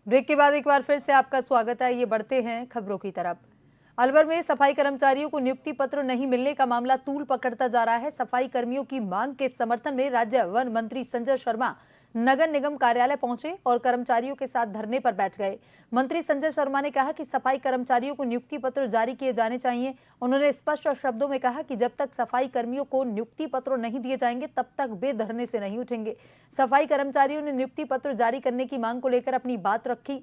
Break के बाद एक बार फिर से आपका स्वागत है। ये बढ़ते हैं खबरों की तरफ। अलवर में सफाई कर्मचारियों को नियुक्ति पत्र नहीं मिलने का मामला तूल पकड़ता जा रहा है। सफाई कर्मियों की मांग के समर्थन में राज्य वन मंत्री संजय शर्मा नगर निगम कार्यालय पहुंचे और कर्मचारियों के साथ धरने पर बैठ गए। मंत्री संजय शर्मा ने कहा कि सफाई कर्मचारियों को नियुक्ति पत्र जारी किए जाने चाहिए। उन्होंने स्पष्ट शब्दों में कहा कि जब तक सफाई कर्मियों को नियुक्ति पत्र नहीं दिए जाएंगे तब तक वे धरने से नहीं उठेंगे। सफाई कर्मचारियों ने नियुक्ति पत्र जारी करने की मांग को लेकर अपनी बात रखी।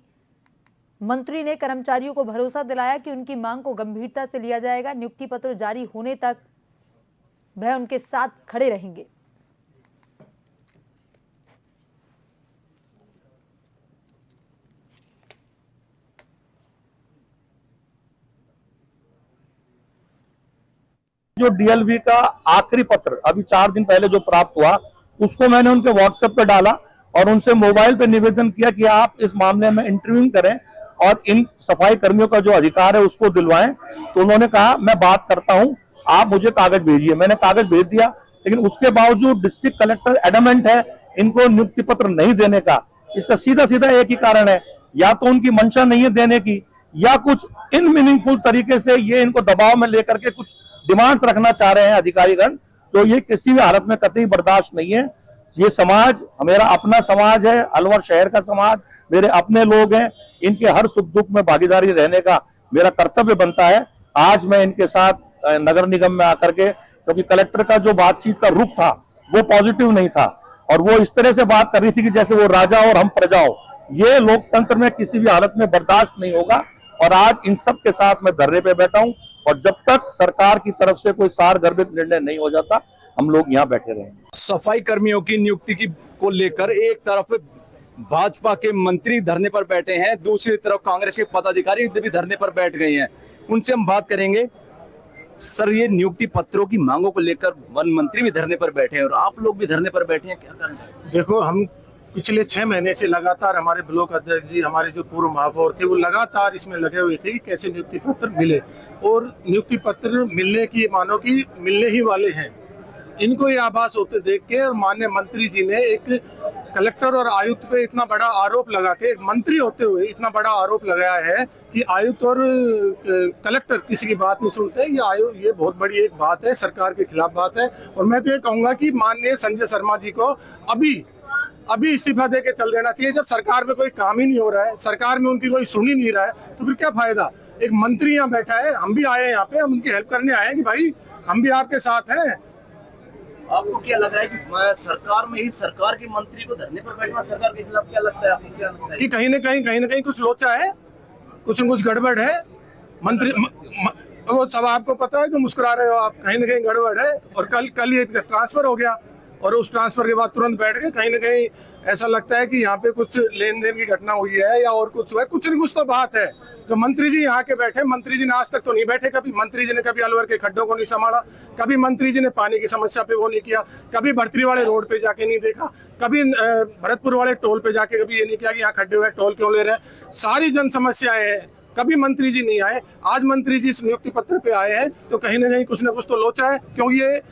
मंत्री ने कर्मचारियों को भरोसा दिलाया कि उनकी मांग को गंभीरता से लिया जाएगा। नियुक्ति पत्र जारी होने तक वह उनके साथ खड़े रहेंगे। जो डीएलवी का आखिरी पत्र अभी 4 दिन पहले जो प्राप्त हुआ, उसको मैंने उनके व्हाट्सएप पे डाला और उनसे मोबाइल पे निवेदन किया कि आप इस मामले में इंटरव्यू करें और इन सफाई कर्मियों का जो अधिकार है उसको दिलवाएं। तो उन्होंने कहा मैं बात करता हूं, आप मुझे कागज भेजिए। मैंने कागज भेज दिया, लेकिन उसके बावजूद डिस्ट्रिक्ट कलेक्टर एडमेंट है इनको नियुक्ति पत्र नहीं देने का। इसका सीधा सीधा एक ही कारण है, या तो उनकी मंशा नहीं है देने की, या कुछ इन मीनिंगफुल तरीके से ये इनको दबाव में लेकर के कुछ डिमांड्स रखना चाह रहे हैं अधिकारीगण। तो ये किसी भी हालत में कतई बर्दाश्त नहीं है। ये समाज मेरा अपना समाज है, अलवर शहर का समाज, मेरे अपने लोग हैं। इनके हर सुख दुख में भागीदारी रहने का मेरा कर्तव्य बनता है। आज मैं इनके साथ नगर निगम में आकर के, क्योंकि कलेक्टर का जो बातचीत का रुख था वो पॉजिटिव नहीं था और वो इस तरह से बात कर रही थी कि जैसे वो राजा और हम प्रजा हो। ये लोकतंत्र में किसी भी हालत में बर्दाश्त नहीं होगा और आज इन सब के साथ मैं धरने पे बैठा हूं और जब तक सरकार की तरफ से कोई सारगर्भित निर्णय नहीं हो जाता हम लोग यहाँ बैठे रहेंगे। सफाई कर्मियों की नियुक्ति को लेकर एक तरफ भाजपा के मंत्री धरने पर बैठे हैं, दूसरी तरफ कांग्रेस के पदाधिकारी भी धरने पर बैठ गए हैं। उनसे हम बात करेंगे। सर, ये नियुक्ति पत्रों की मांगों को लेकर वन मंत्री भी धरने पर बैठे हैं और आप लोग भी धरने पर बैठे हैं, क्या कारण है? देखो, हम पिछले 6 महीने से लगातार हमारे ब्लॉक अध्यक्ष जी, हमारे जो पूर्व महापौर थे, वो लगातार इसमें लगे हुए थे कि कैसे नियुक्ति पत्र मिले और नियुक्ति पत्र मिलने की मानो कि मिलने ही वाले हैं। इनको ये आभास होते देख के और माननीय मंत्री जी ने एक कलेक्टर और आयुक्त पे इतना बड़ा आरोप लगा के, एक मंत्री होते हुए इतना बड़ा आरोप लगाया है कि आयुक्त और कलेक्टर किसी की बात नहीं सुनते। ये बहुत बड़ी एक बात है, सरकार के खिलाफ बात है। और मैं तो ये कहूँगा कि माननीय संजय शर्मा जी को अभी इस्तीफा दे के चल देना चाहिए। जब सरकार में कोई काम ही नहीं हो रहा है, सरकार में उनकी कोई सुन ही नहीं रहा है, तो फिर क्या फायदा। एक मंत्री यहाँ बैठा है, हम भी आए हैं यहाँ पे, हम उनकी हेल्प करने आए हैं कि भाई हम भी आपके साथ हैं। आपको क्या लग रहा है कि सरकार में ही सरकार के मंत्री को धरने पर बैठना सरकार के खिलाफ, क्या लगता है आपको? क्या लगता है कि कहीं ना कहीं कुछ लोचा है, कुछ न कुछ गड़बड़ है। मंत्री वो सब आपको पता है, जो मुस्कुरा रहे हो आप, कहीं ना कहीं गड़बड़ है। और कल ये ट्रांसफर हो गया और उस ट्रांसफर के बाद तुरंत बैठ गए। कहीं ना कहीं ऐसा लगता है कि यहाँ पे कुछ लेन देन की घटना हुई है या और कुछ हुआ है। कुछ न कुछ तो बात है। जो मंत्री जी यहाँ के बैठे, मंत्री जी ने आज तक तो नहीं बैठे कभी। मंत्री जी ने कभी अलवर के खड्डों को नहीं संभाला, कभी मंत्री जी ने पानी की समस्या पे वो नहीं किया, कभी भर्तरी वाले रोड पे जाके नहीं देखा, कभी भरतपुर वाले टोल पे जाके कभी ये नहीं किया कि यहाँ खड्डे हुए टोल क्यों ले रहे हैं। सारी जन समस्याएं हैं, कभी मंत्री जी नहीं आए। आज मंत्री जी इस नियुक्ति पत्र पे आए हैं तो कहीं ना कहीं कुछ ना कुछ तो लोचा है, क्योंकि ये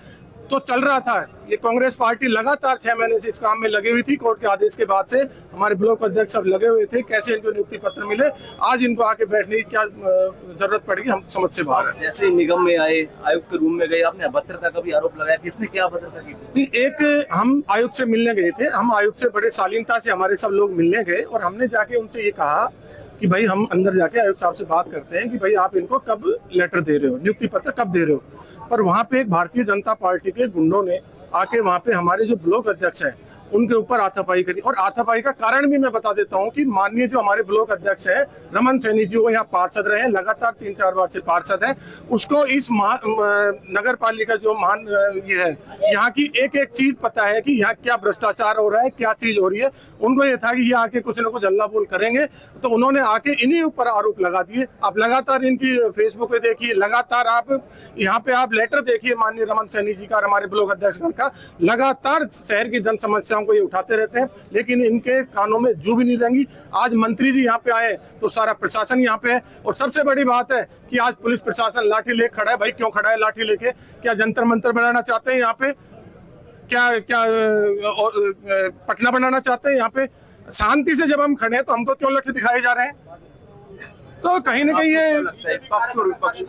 तो चल रहा था। ये कांग्रेस पार्टी लगातार 6 महीने से इस काम में लगी हुई थी। कोर्ट के आदेश के बाद से हमारे ब्लॉक अध्यक्ष सब लगे हुए थे कैसे इनको नियुक्ति पत्र मिले। आज इनको आके बैठने की क्या जरूरत पड़ेगी, हम समझ से बाहर है। जैसे निगम में आए, आयुक्त के रूम में गए, आपने अभद्रता का भी आरोप लगाया, किसने क्या अभद्रता की? एक हम आयुक्त से मिलने गए थे, हम आयुक्त से बड़े शालीनता से हमारे सब लोग मिलने गए और हमने जाके उनसे ये कहा कि भाई हम अंदर जाके आयुक्त साहब से बात करते हैं कि भाई आप इनको कब लेटर दे रहे हो, नियुक्ति पत्र कब दे रहे हो। पर वहाँ पे एक भारतीय जनता पार्टी के गुंडों ने आके वहाँ पे हमारे जो ब्लॉक अध्यक्ष हैं उनके ऊपर हाथापाई करी। और हाथापाई का कारण भी मैं बता देता हूँ कि माननीय जो हमारे ब्लॉक अध्यक्ष हैं रमन सैनी जी, वो यहाँ पार्षद रहे हैं, लगातार 3-4 बार से पार्षद हैं। उसको इस नगर पालिका जो ये है, यहाँ की एक एक चीज पता है कि यहाँ क्या भ्रष्टाचार हो रहा है, क्या चीज हो रही है। उनको ये था कि ये आके कुछ न कुछ हल्ला बोल करेंगे, तो उन्होंने आके इन्हीं ऊपर आरोप लगा दिए। आप लगातार इनकी फेसबुक पे देखिए, लगातार आप यहाँ पे आप लेटर देखिए माननीय रमन सैनी जी का, हमारे ब्लॉक अध्यक्षगण का। लगातार शहर की जन समस्याओं को ये उठाते रहते हैं, लेकिन इनके कानों में जू भी नहीं रहेंगी। आज मंत्री जी यहाँ पे आए तो सारा प्रशासन यहाँ पे है। और सबसे बड़ी बात है कि आज पुलिस प्रशासन लाठी लेके खड़ा है। भाई क्यों खड़ा है लाठी लेके? क्या जंतर मंतर बनाना चाहते हैं यहाँ पे? क्या क्या और पटना बनाना चाहते हैं यहाँ पे? शांति से जब हम खड़े हैं तो हमको क्यों लठ दिखाए जा रहे हैं? तो कहीं ना कहीं ये पक्ष और विपक्ष,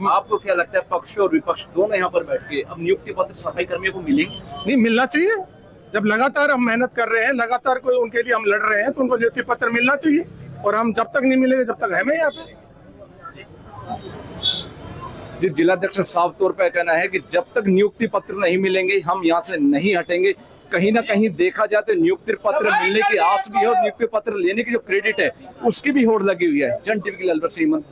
आपको क्या लगता है पक्ष और विपक्ष दोनों यहाँ पर बैठ के अब नियुक्ति पत्र सफाई कर्मियों को मिलेंगे? नहीं मिलना चाहिए। जब लगातार हम मेहनत कर रहे हैं, लगातार कोई उनके लिए हम लड़ रहे हैं, तो उनको नियुक्ति पत्र मिलना चाहिए। और हम जब तक नहीं मिलेंगे जब तक हमें यहाँ पे जिस जिलाध्यक्ष साफ तौर पर कहना है कि जब तक नियुक्ति पत्र नहीं मिलेंगे हम यहाँ से नहीं हटेंगे। कहीं ना कहीं देखा जाए तो नियुक्ति पत्र मिलने की आस भी है और नियुक्ति पत्र लेने की जो क्रेडिट है उसकी भी होड़ लगी हुई है। जन टीवी के लिए अलवर से हेमंत।